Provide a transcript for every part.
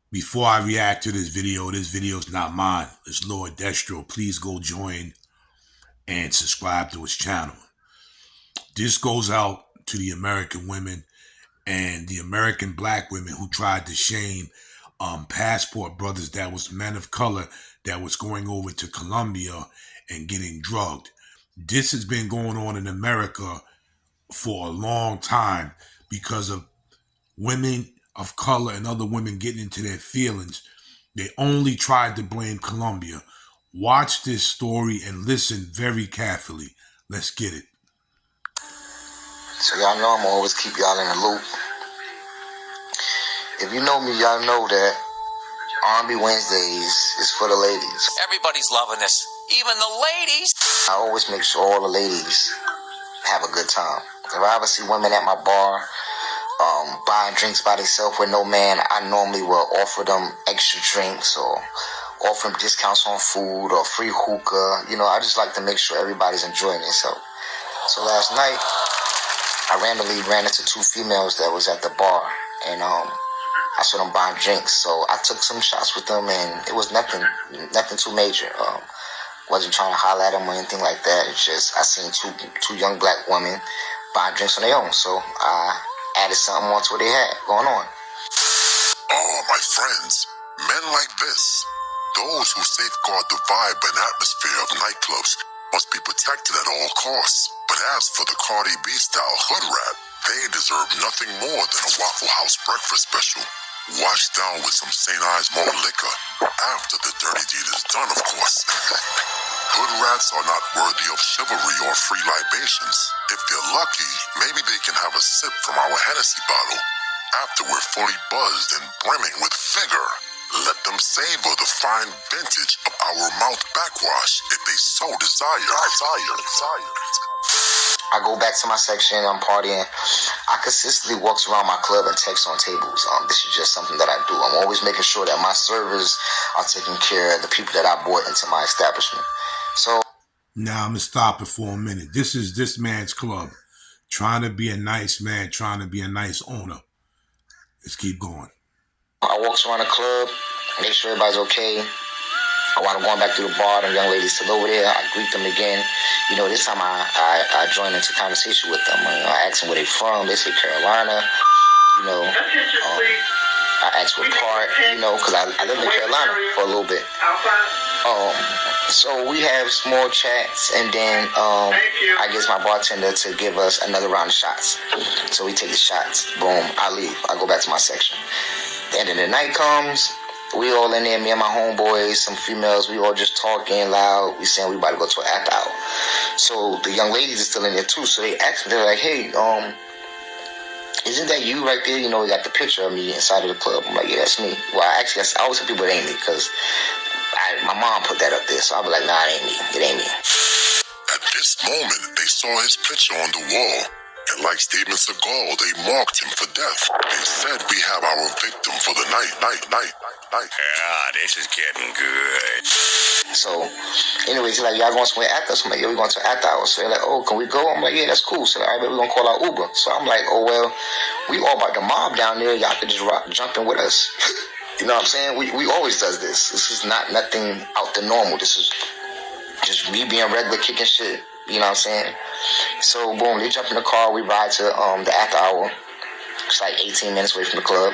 Before I react to this video is not mine. It's Lord Destro. Please go join and subscribe to his channel. This goes out to the American women and the American black women who tried to shame passport brothers that was men of color that was going over to Colombia and getting drugged. This has been going on in America for a long time because of women of color and other women getting into their feelings. They only tried to blame Colombia. Watch this story and listen very carefully. Let's get it. So y'all know I'm gonna always keep y'all in the loop. If you know me, y'all know that R&B Wednesdays is for the ladies. Everybody's loving this, even the ladies. I always make sure all the ladies have a good time. If I ever see women at my bar buying drinks by themselves with no man, I normally will offer them extra drinks or offer them discounts on food or free hookah. You know, I just like to make sure everybody's enjoying themselves. So last night, I randomly ran into two females that was at the bar, and I saw them buying drinks. So I took some shots with them, and it was nothing too major. Wasn't trying to holler at them or anything like that. It's just I seen two young black women buying drinks on their own, so I added something onto what they had going on. Oh, my friends, men like this, those who safeguard the vibe and atmosphere of nightclubs, must be protected at all costs. But as for the Cardi B style hood rat, they deserve nothing more than a Waffle House breakfast special, washed down with some St. Ives malt liquor, after the dirty deed is done, of course. Hood rats are not worthy of chivalry or free libations. If they're lucky, maybe they can have a sip from our Hennessy bottle after we're fully buzzed and brimming with vigor. Let them savor the fine vintage of our mouth backwash if they so desire. I go back to my section, I'm partying. I consistently walk around my club and text on tables. This is just something that I do. I'm always making sure that my servers are taking care of the people that I brought into my establishment. So now I'm going to stop it for a minute. This is this man's club. Trying to be a nice man, trying to be a nice owner. Let's keep going. I walk around the club, make sure everybody's okay. While I'm going back through the bar, the young ladies still over there. I greet them again. You know, this time I join into conversation with them. I ask them where they from. They say Carolina. You know, I ask what part, you know, because I lived in Carolina for a little bit. So we have small chats, and then I get my bartender to give us another round of shots. So we take the shots. Boom, I leave. I go back to my section. The end of the night comes. We all in there, me and my homeboys, some females, we all just talking loud. We saying we about to go to an after hour. So the young ladies are still in there too. So they ask me, they're like, hey, isn't that you right there? You know, we got the picture of me inside of the club. I'm like, yeah, that's me. Well, actually, I always tell people it ain't me because my mom put that up there. So I'll be like, nah, it ain't me. It ain't me. At this moment, they saw his picture on the wall, and like Steven Seagal, they marked him for death. They said we have our victim for the night. Yeah, this is getting good. So, anyways, he's like, y'all going somewhere after us? I'm like, yeah, we going to after hours. So they're like, oh, can we go? I'm like, yeah, that's cool. So, all right, we're going to call our Uber. So I'm like, oh, well, we all about the mob down there. Y'all could just jump in with us. You know what I'm saying? We always does this. This is not nothing out the normal. This is just me being regular, kicking shit. You know what I'm saying? So, boom, they jump in the car. We ride to the after hour. It's like 18 minutes away from the club.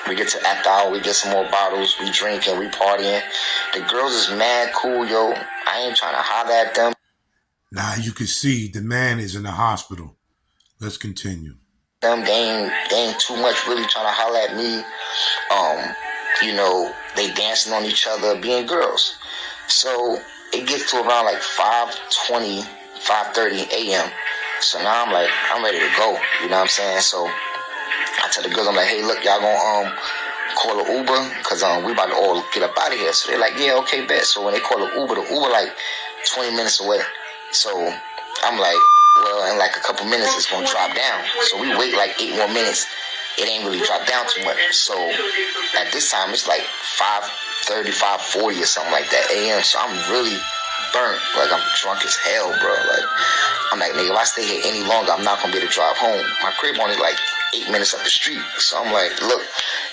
We get to after hour, we get some more bottles, we drinking, we partying. The girls is mad cool, yo. I ain't trying to holler at them. Now you can see the man is in the hospital. Let's continue. They ain't too much really trying to holler at me. You know, they dancing on each other, being girls. So it gets to around like 5:20, 5:30 a.m. So now I'm like, I'm ready to go. You know what I'm saying? So I tell the girls, I'm like, hey, look, y'all gonna call an Uber? Because we about to all get up out of here. So they're like, yeah, okay, bet. So when they call the Uber like 20 minutes away. So I'm like, well, in like a couple minutes, it's gonna drop down. So we wait like 8 more minutes. It ain't really dropped down too much. So at this time, it's like 5:30, 5:40 or something like that a.m. So I'm really burnt. Like, I'm drunk as hell, bro. Like, I'm like, nigga, if I stay here any longer, I'm not gonna be able to drive home. My crib only like 8 minutes up the street. So I'm like, look,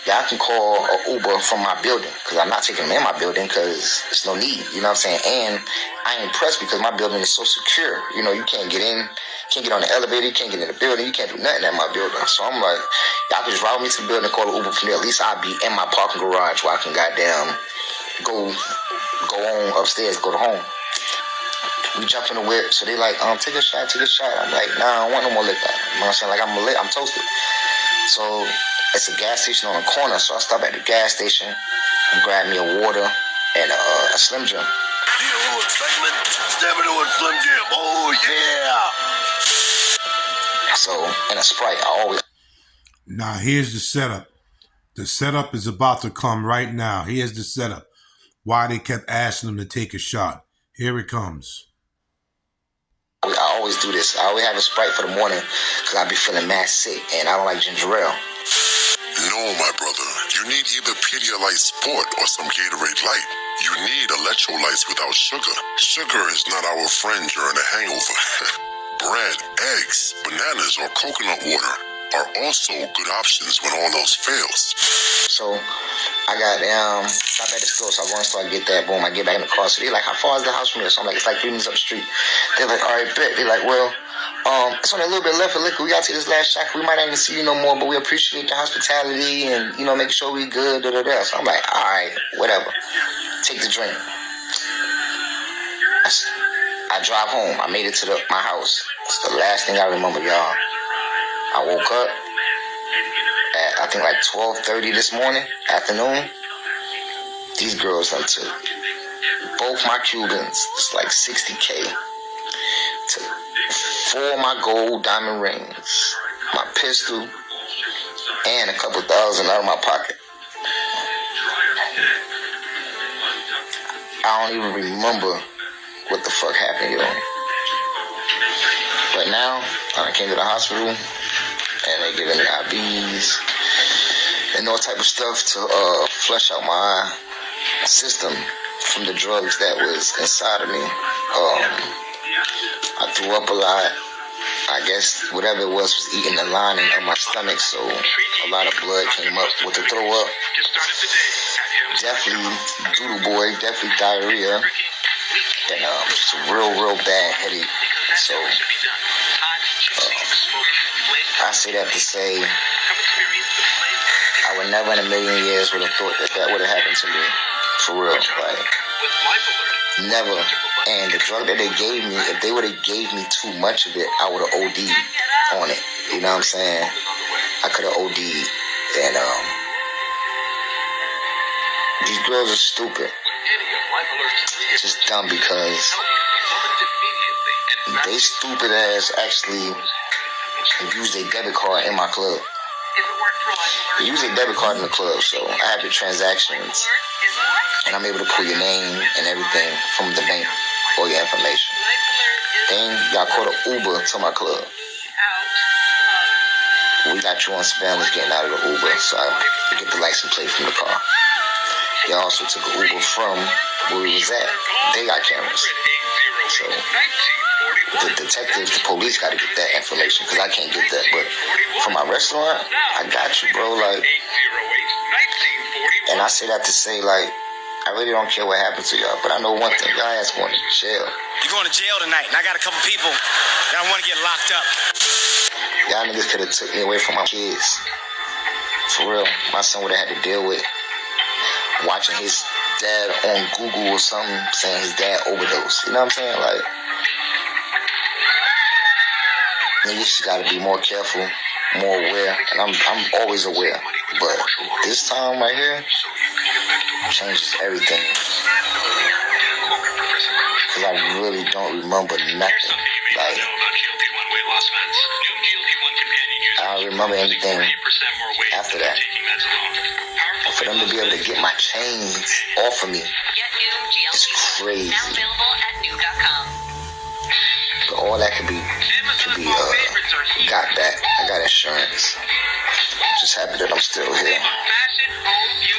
y'all can call an Uber from my building, because I'm not taking them in my building because there's no need, you know what I'm saying? And I ain't impressed because my building is so secure. You know, you can't get in, can't get on the elevator, you can't get in the building, you can't do nothing at my building. So I'm like, y'all can just route me to the building and call an Uber from there. At least I'll be in my parking garage where I can goddamn go on upstairs, go to home. We jump in the whip, so they like, take a shot. I'm like, nah, I don't want no more liquor. You know what I'm saying? Like, I'm toasted. So it's a gas station on the corner, so I stop at the gas station and grab me a water and a Slim Jim. Little excitement, step into a Slim Jim. Oh yeah! So, and a Sprite, I always. Now, here's the setup. The setup is about to come right now. Here's the setup. Why they kept asking him to take a shot. Here it comes. I always do this. I always have a Sprite for the morning because I be feeling mad sick and I don't like ginger ale. No, my brother. You need either Pedialyte Sport or some Gatorade Light. You need electrolytes without sugar. Sugar is not our friend during a hangover. Bread, eggs, bananas, or coconut water are also good options when all else fails. So I got stop at the store, so I go and start get that. Boom, I get back in the car. So they're like, how far is the house from here? So I'm like, it's like 3 minutes up the street. They're like, all right, bet. They're like, well, it's only a little bit left for liquor. We got to take this last shot. We might not even see you no more, but we appreciate the hospitality and, you know, making sure we good. So I'm like, all right, whatever. Take the drink. I drive home. I made it to my house. It's the last thing I remember, y'all. I woke up at, I think, like 12:30 this afternoon. These girls done took both my Cubans. It's like $60K. Took 4 of my gold diamond rings, my pistol, and a couple thousand out of my pocket. I don't even remember what the fuck happened, yo. But now, I came to the hospital, and they giving me IVs and all type of stuff to flush out my system from the drugs that was inside of me. I threw up a lot. I guess whatever it was eating the lining of my stomach, so a lot of blood came up with the throw up. Definitely doodle boy, definitely diarrhea, and just a real bad headache. So I say that to say I would never in a million years would have thought that would have happened to me. For real, like never. And the drug that they gave me, if they would have gave me too much of it, I would have OD'd on it. You know what I'm saying? I could have OD'd. And these girls are stupid. Just dumb because they stupid ass actually use their debit card in my club. They use their debit card in the club, so I have the transactions. And I'm able to pull your name and everything from the bank, all your information. Then y'all called an Uber to my club. We got you on surveillance getting out of the Uber, so I get the license plate from the car. Y'all also took an Uber from where we was at. They got cameras. So the detectives, the police got to get that information because I can't get that. But from my restaurant, I got you, bro. Like, and I say that to say, like, I really don't care what happened to y'all, but I know one thing. Y'all ass going to jail. You're going to jail tonight, and I got a couple people that I want to get locked up. Y'all niggas could have took me away from my kids. For real. My son would have had to deal with watching his dad on Google or something saying his dad overdosed. You know what I'm saying? Like, niggas just gotta be more careful, more aware. And I'm always aware. But this time right here changes everything. Because I really don't remember nothing. Like, I don't remember anything after that. And for them to be able to get my chains off of me, it's crazy. But all that could be got back. I got insurance. Just happy that I'm still here.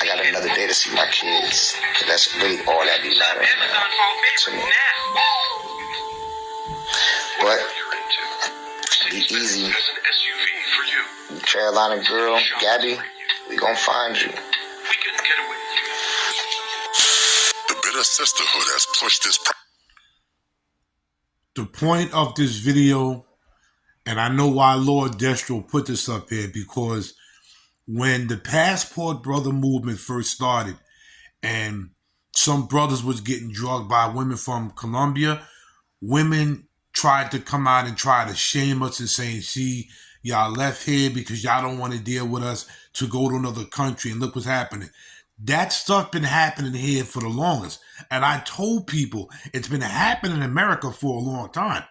I got another day to see my kids. Cause that's really all that be mattering to me. But be easy. Carolina girl, Gabby, we gonna find you. The bitter sisterhood has pushed this. The point of this video, and I know why Lord Destro put this up here, because when the Passport Brother movement first started and some brothers was getting drugged by women from Colombia, women tried to come out and try to shame us and saying, see, y'all left here because y'all don't want to deal with us to go to another country, and look what's happening. That stuff been happening here for the longest. And I told people it's been happening in America for a long time.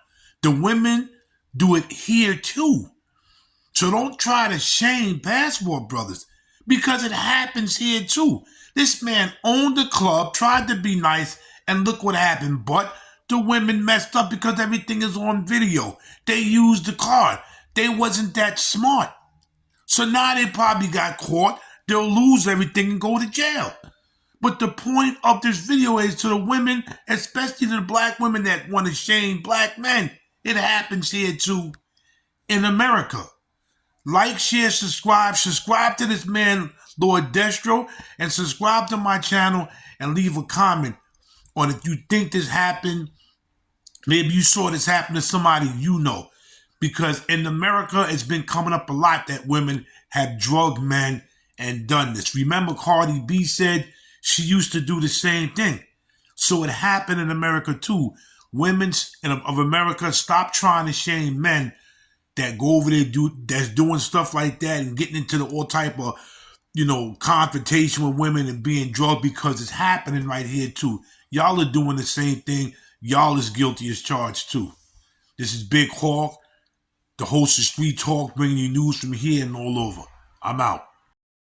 The women do it here too. So don't try to shame Passport Brothers, because it happens here too. This man owned the club, tried to be nice, and look what happened. But the women messed up because everything is on video. They used the card. They wasn't that smart. So now they probably got caught. They'll lose everything and go to jail. But the point of this video is to the women, especially to the black women that want to shame black men. It happens here too in America. Like, share, subscribe. Subscribe to this man, Lord Destro, and subscribe to my channel and leave a comment on if you think this happened. Maybe you saw this happen to somebody you know. Because in America, it's been coming up a lot that women have drugged men and done this. Remember, Cardi B said she used to do the same thing. So it happened in America too. Women of America, stop trying to shame men that go over there that's doing stuff like that and getting into all type of, confrontation with women and being drugged, because it's happening right here too. Y'all are doing the same thing. Y'all is guilty as charged too. This is Big Hawk, the host of Street Talk, bringing you news from here and all over. I'm out.